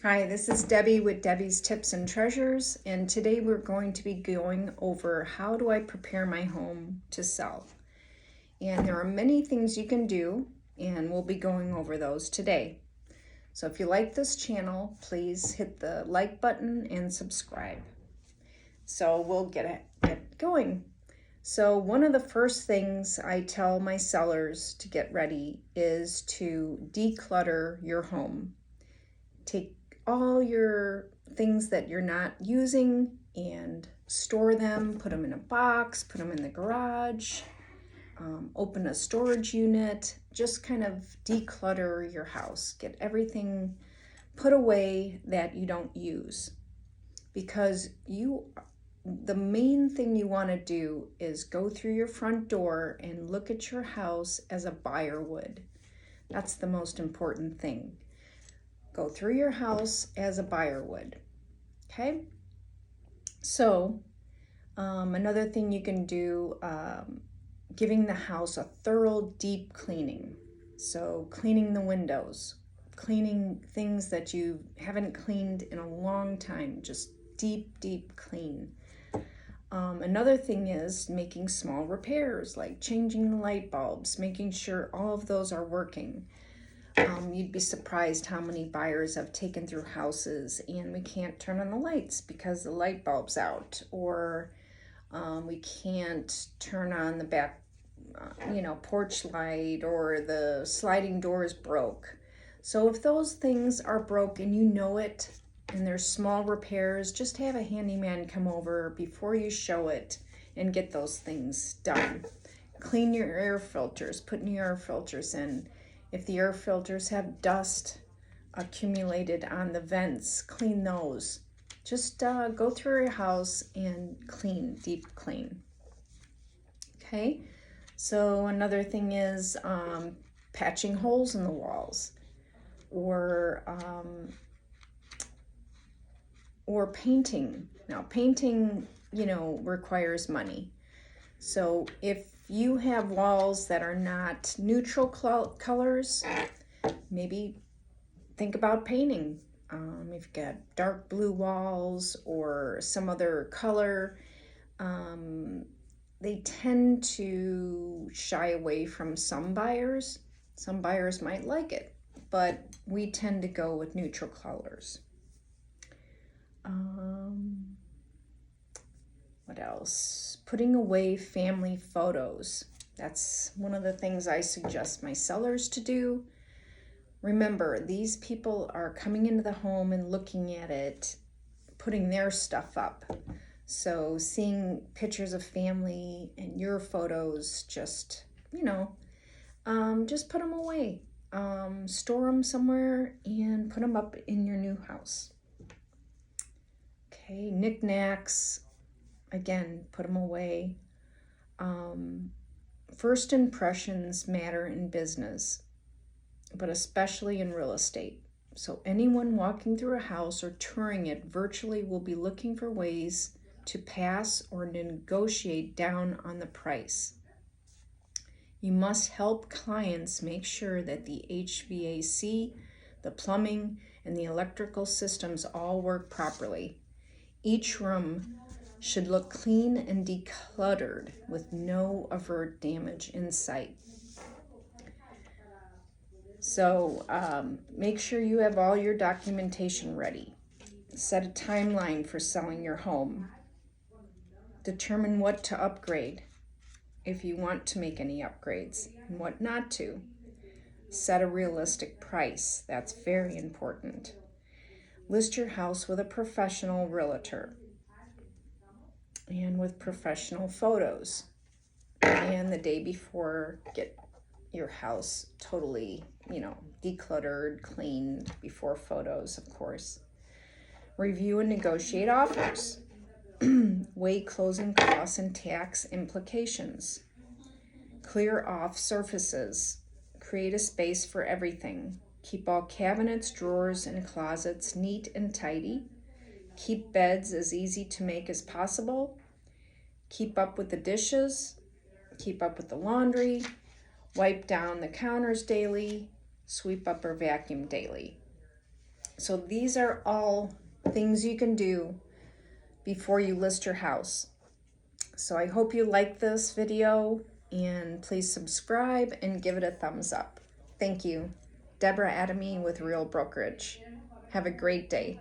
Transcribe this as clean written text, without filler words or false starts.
Hi, this is Debbie with Debbie's Tips and Treasures, and today we're going to be going over how do I prepare my home to sell. And there are many things you can do, and we'll be going over those today. So if you like this channel, please hit the like button and subscribe. So we'll get going. So one of the first things I tell my sellers to get ready is to declutter your home. Take all your things that you're not using and store them, put them in a box, put them in the garage, open a storage unit, just kind of declutter your house. Get everything put away that you don't use, because the main thing you want to do is go through your front door and look at your house as a buyer would. That's the most important thing. Go through your house as a buyer would. Okay? So, another thing you can do, giving the house a thorough deep cleaning. So, cleaning the windows, cleaning things that you haven't cleaned in a long time, just deep clean. Another thing is making small repairs, like changing the light bulbs, making sure all of those are working. You'd be surprised how many buyers have taken through houses and we can't turn on the lights because the light bulb's out, or we can't turn on the back, porch light, or the sliding doors broke. So if those things are broken, you know it, and there's small repairs, just have a handyman come over before you show it and get those things done. Clean your air filters, put new air filters in. If the air filters have dust accumulated on the vents, clean those. Just go through your house and clean, deep clean. Okay, so another thing is patching holes in the walls, or painting. Now, painting, requires money. So if you have walls that are not neutral colors, maybe think about painting. If you've got dark blue walls or some other color, they tend to shy away from some buyers. Some buyers might like it, but we tend to go with neutral colors. What else? Putting away family photos. That's one of the things I suggest my sellers to do. Remember, these people are coming into the home and looking at it, putting their stuff up. So seeing pictures of family and your photos, just put them away. Store them somewhere and put them up in your new house. Okay, knickknacks. Again, put them away. First impressions matter in business, but especially in real estate. So anyone walking through a house or touring it virtually will be looking for ways to pass or negotiate down on the price. You must help clients make sure that the HVAC, the plumbing, and the electrical systems all work properly. Each room should look clean and decluttered with no overt damage in sight. So make sure you have all your documentation ready. Set a timeline for selling your home. Determine what to upgrade, if you want to make any upgrades, and what not to. Set a realistic price. That's very important. List your house with a professional realtor and with professional photos. And the day before, get your house totally, decluttered, cleaned before photos, of course. Review and negotiate offers. Weigh closing costs and tax implications. Clear off surfaces. Create a space for everything. Keep all cabinets, drawers, and closets neat and tidy. Keep beds as easy to make as possible. Keep up with the dishes. Keep up with the laundry. Wipe down the counters daily. Sweep up or vacuum daily. So these are all things you can do before you list your house. So I hope you like this video, and please subscribe and give it a thumbs up. Thank you. Deborah Adamy with Real Brokerage. Have a great day.